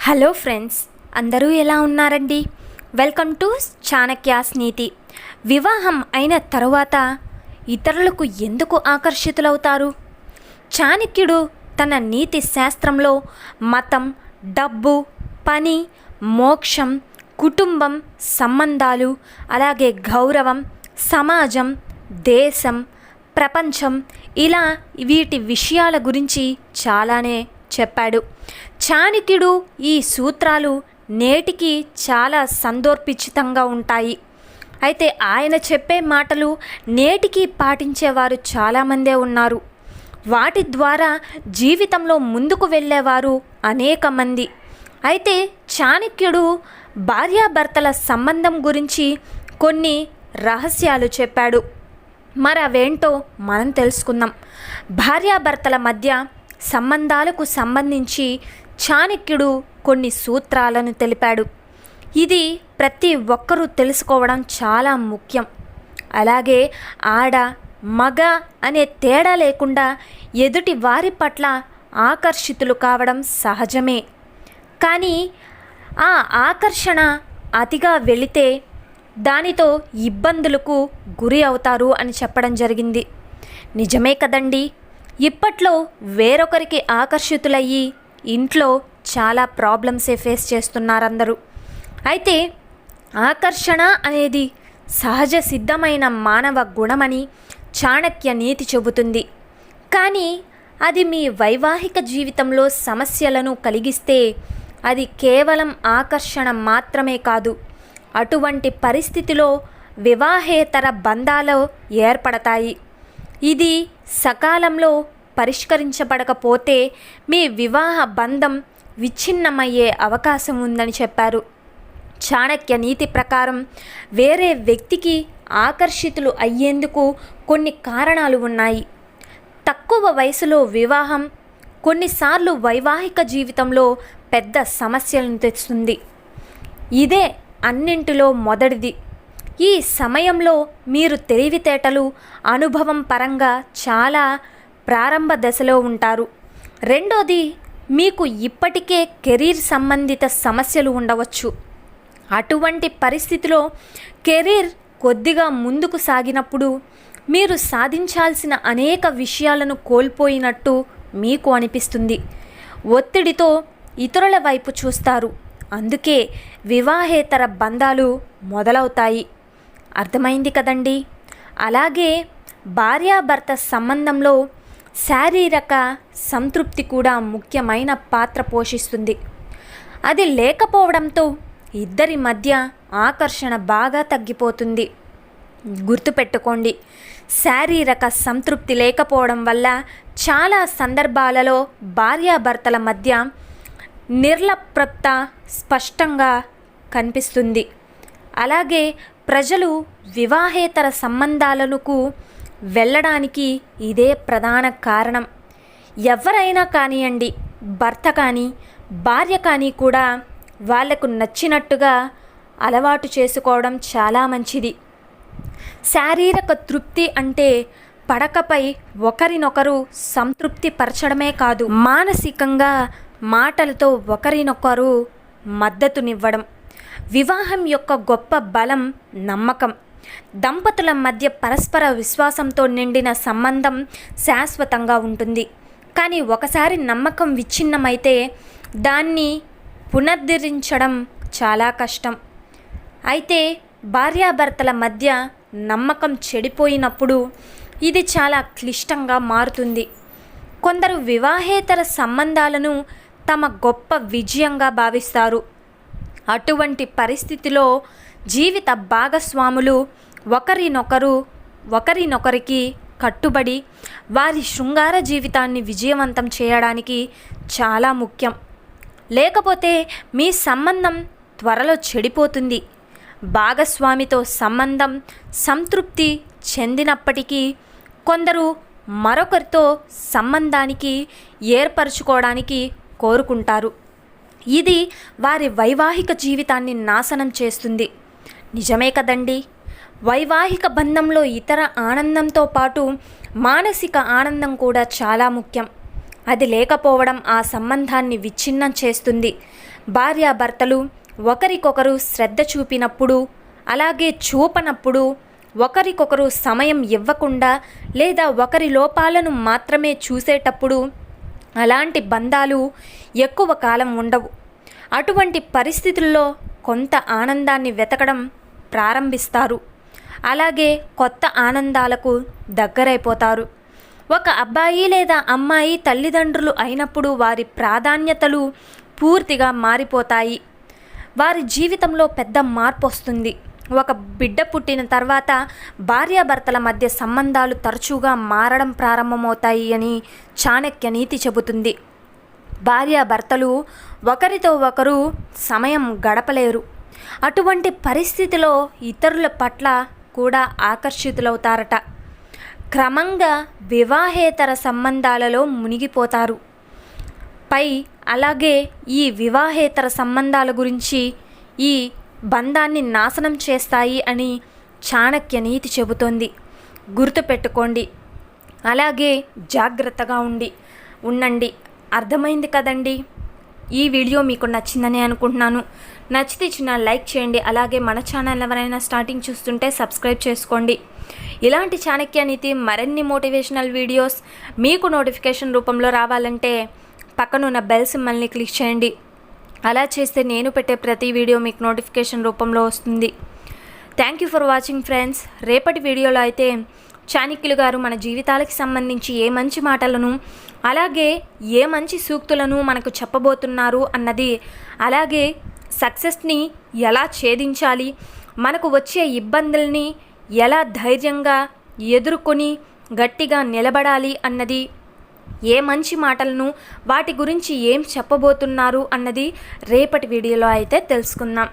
Hello friends, అందరూ ఎలా ఉన్నారండి? వెల్కమ్ టు చాణక్యాస్ నీతి. వివాహం అయిన తరువాత ఇతరులకు ఎందుకు ఆకర్షితులవుతారు? చాణక్యుడు తన నీతి శాస్త్రంలో మతం, డబ్బు, పని, మోక్షం, కుటుంబం, సంబంధాలు, అలాగే గౌరవం, సమాజం, దేశం, ప్రపంచం ఇలా వీటి విషయాల గురించి చాలానే చెప్పాడు. చాణక్యుడు ఈ సూత్రాలు నేటికి చాలా సందర్భోచితంగా ఉంటాయి. అయితే ఆయన చెప్పే మాటలు నేటికి పాటించేవారు చాలామందే ఉన్నారు. వాటి ద్వారా జీవితంలో ముందుకు వెళ్ళేవారు అనేక మంది. అయితే చాణక్యుడు భార్యాభర్తల సంబంధం గురించి కొన్ని రహస్యాలు చెప్పాడు. మరి అవేంటో మనం తెలుసుకుందాం. భార్యాభర్తల మధ్య సంబంధాలకు సంబంధించి చాణక్యుడు కొన్ని సూత్రాలను తెలిపాడు. ఇది ప్రతి ఒక్కరూ తెలుసుకోవడం చాలా ముఖ్యం. అలాగే ఆడ మగ అనే తేడా లేకుండా ఎదుటి వారి పట్ల ఆకర్షితులు కావడం సహజమే. కానీ ఆ ఆకర్షణ అతిగా వెళితే దానితో ఇబ్బందులకు గురి అవుతారు అని చెప్పడం జరిగింది. నిజమే కదండి. ఇప్పట్లో వేరొకరికి ఆకర్షితులయ్యి ఇంట్లో చాలా ప్రాబ్లమ్సే ఫేస్ చేస్తున్నారు అందరూ. అయితే ఆకర్షణ అనేది సహజ సిద్ధమైన మానవ గుణమని చాణక్య నీతి చెబుతుంది. కానీ అది మీ వైవాహిక జీవితంలో సమస్యలను కలిగిస్తే అది కేవలం ఆకర్షణ మాత్రమే కాదు. అటువంటి పరిస్థితిలో వివాహేతర బంధాలు ఏర్పడతాయి. ఇది సకాలంలో పరిష్కరించబడకపోతే మీ వివాహ బంధం విచ్ఛిన్నమయ్యే అవకాశం ఉందని చెప్పారు. చాణక్య నీతి ప్రకారం వేరే వ్యక్తికి ఆకర్షితులు అయ్యేందుకు కొన్ని కారణాలు ఉన్నాయి. తక్కువ వయసులో వివాహం కొన్నిసార్లు వైవాహిక జీవితంలో పెద్ద సమస్యలను తెస్తుంది. ఇదే అన్నింటిలో మొదటిది. ఈ సమయంలో మీరు తెలివితేటలు, అనుభవం పరంగా చాలా ప్రారంభ దశలో ఉంటారు. రెండోది, మీకు ఇప్పటికే కెరీర్ సంబంధిత సమస్యలు ఉండవచ్చు. అటువంటి పరిస్థితిలో కెరీర్ కొద్దిగా ముందుకు సాగినప్పుడు మీరు సాధించాల్సిన అనేక విషయాలను కోల్పోయినట్టు మీకు అనిపిస్తుంది. ఒత్తిడితో ఇతరుల వైపు చూస్తారు. అందుకే వివాహేతర బంధాలు మొదలవుతాయి. అర్థమైంది కదండి. అలాగే భార్యాభర్త సంబంధంలో శారీరక సంతృప్తి కూడా ముఖ్యమైన పాత్ర పోషిస్తుంది. అది లేకపోవడంతో ఇద్దరి మధ్య ఆకర్షణ బాగా తగ్గిపోతుంది. గుర్తుపెట్టుకోండి, శారీరక సంతృప్తి లేకపోవడం వల్ల చాలా సందర్భాలలో భార్యాభర్తల మధ్య నిర్లిప్తత స్పష్టంగా కనిపిస్తుంది. అలాగే ప్రజలు వివాహేతర సంబంధాలకు వెళ్ళడానికి ఇదే ప్రధాన కారణం. ఎవరైనా కానివ్వండి, భర్త కానీ భార్య కానీ కూడా వాళ్లకు నచ్చినట్టుగా అలవాటు చేసుకోవడం చాలా మంచిది. శారీరక తృప్తి అంటే పడకపై ఒకరినొకరు సంతృప్తి పరచడమే కాదు, మానసికంగా మాటలతో ఒకరినొకరు మద్దతునివ్వడం. వివాహం యొక్క గొప్ప బలం నమ్మకం. దంపతుల మధ్య పరస్పర విశ్వాసంతో నిండిన సంబంధం శాశ్వతంగా ఉంటుంది. కానీ ఒకసారి నమ్మకం విచ్ఛిన్నమైతే దాన్ని పునరుద్ధరించడం చాలా కష్టం. అయితే భార్యాభర్తల మధ్య నమ్మకం చెడిపోయినప్పుడు ఇది చాలా క్లిష్టంగా మారుతుంది. కొందరు వివాహేతర సంబంధాలను తమ గొప్ప విజయంగా భావిస్తారు. అటువంటి పరిస్థితిలో జీవిత భాగస్వాములు ఒకరినొకరికి కట్టుబడి వారి శృంగార జీవితాన్ని విజయవంతం చేయడానికి చాలా ముఖ్యం. లేకపోతే మీ సంబంధం త్వరలో చెడిపోతుంది. భాగస్వామితో సంబంధం సంతృప్తి చెందినప్పటికీ కొందరు మరొకరితో సంబంధానికి ఏర్పరచుకోవడానికి కోరుకుంటారు. ఇది వారి వైవాహిక జీవితాన్ని నాశనం చేస్తుంది. నిజమే కదండి. వైవాహిక బంధంలో ఇతర ఆనందంతో పాటు మానసిక ఆనందం కూడా చాలా ముఖ్యం. అది లేకపోవడం ఆ సంబంధాన్ని విచ్ఛిన్నం చేస్తుంది. భార్యాభర్తలు ఒకరికొకరు శ్రద్ధ చూపినప్పుడు, అలాగే చూపనప్పుడు, ఒకరికొకరు సమయం ఇవ్వకుండా లేదా ఒకరి లోపాలను మాత్రమే చూసేటప్పుడు అలాంటి బంధాలు ఎక్కువ కాలం ఉండవు. అటువంటి పరిస్థితుల్లో కొంత ఆనందాన్ని వెతకడం ప్రారంభిస్తారు. అలాగే కొత్త ఆనందాలకు దగ్గరైపోతారు. ఒక అబ్బాయి లేదా అమ్మాయి తల్లిదండ్రులు అయినప్పుడు వారి ప్రాధాన్యతలు పూర్తిగా మారిపోతాయి. వారి జీవితంలో పెద్ద మార్పు వస్తుంది. ఒక బిడ్డ పుట్టిన తర్వాత భార్యాభర్తల మధ్య సంబంధాలు తరచుగా మారడం ప్రారంభమవుతాయి అని చాణక్య నీతి చెబుతుంది. భార్యాభర్తలు ఒకరితో ఒకరు సమయం గడపలేరు. అటువంటి పరిస్థితిలో ఇతరుల పట్ల కూడా ఆకర్షితులవుతారట. క్రమంగా వివాహేతర సంబంధాలలో మునిగిపోతారు. అలాగే ఈ వివాహేతర సంబంధాల గురించి ఈ బంధాన్ని నాశనం చేస్తాయి అని చాణక్య నీతి చెబుతోంది. గుర్తుపెట్టుకోండి. అలాగే జాగ్రత్తగా ఉండండి. అర్థమైంది కదండి. ఈ వీడియో మీకు నచ్చిందని అనుకుంటున్నాను. నచ్చితే చిన్న లైక్ చేయండి. అలాగే మన ఛానల్ ఎవరైనా స్టార్టింగ్ చూస్తుంటే సబ్స్క్రైబ్ చేసుకోండి. ఇలాంటి చాణక్య నీతి మరిన్ని మోటివేషనల్ వీడియోస్ మీకు నోటిఫికేషన్ రూపంలో రావాలంటే పక్కనున్న బెల్ సింబల్ని క్లిక్ చేయండి. అలా చేస్తే నేను పెట్టే ప్రతి వీడియో మీకు నోటిఫికేషన్ రూపంలో వస్తుంది. Thank you for watching friends. రేపటి వీడియోలో అయితే చాణక్యులు గారు మన జీవితాలకి సంబంధించి ఏ మంచి మాటలను అలాగే ఏ మంచి సూక్తులను మనకు చెప్పబోతున్నారు అన్నది, అలాగే సక్సెస్ని ఎలా ఛేదించాలి, మనకు వచ్చే ఇబ్బందుల్ని ఎలా ధైర్యంగా ఎదుర్కొని గట్టిగా నిలబడాలి అన్నది, ఏ మంచి మాటలను వాటి గురించి ఏం చెప్పబోతున్నారు అన్నది రేపటి వీడియోలో అయితే తెలుసుకుందాం.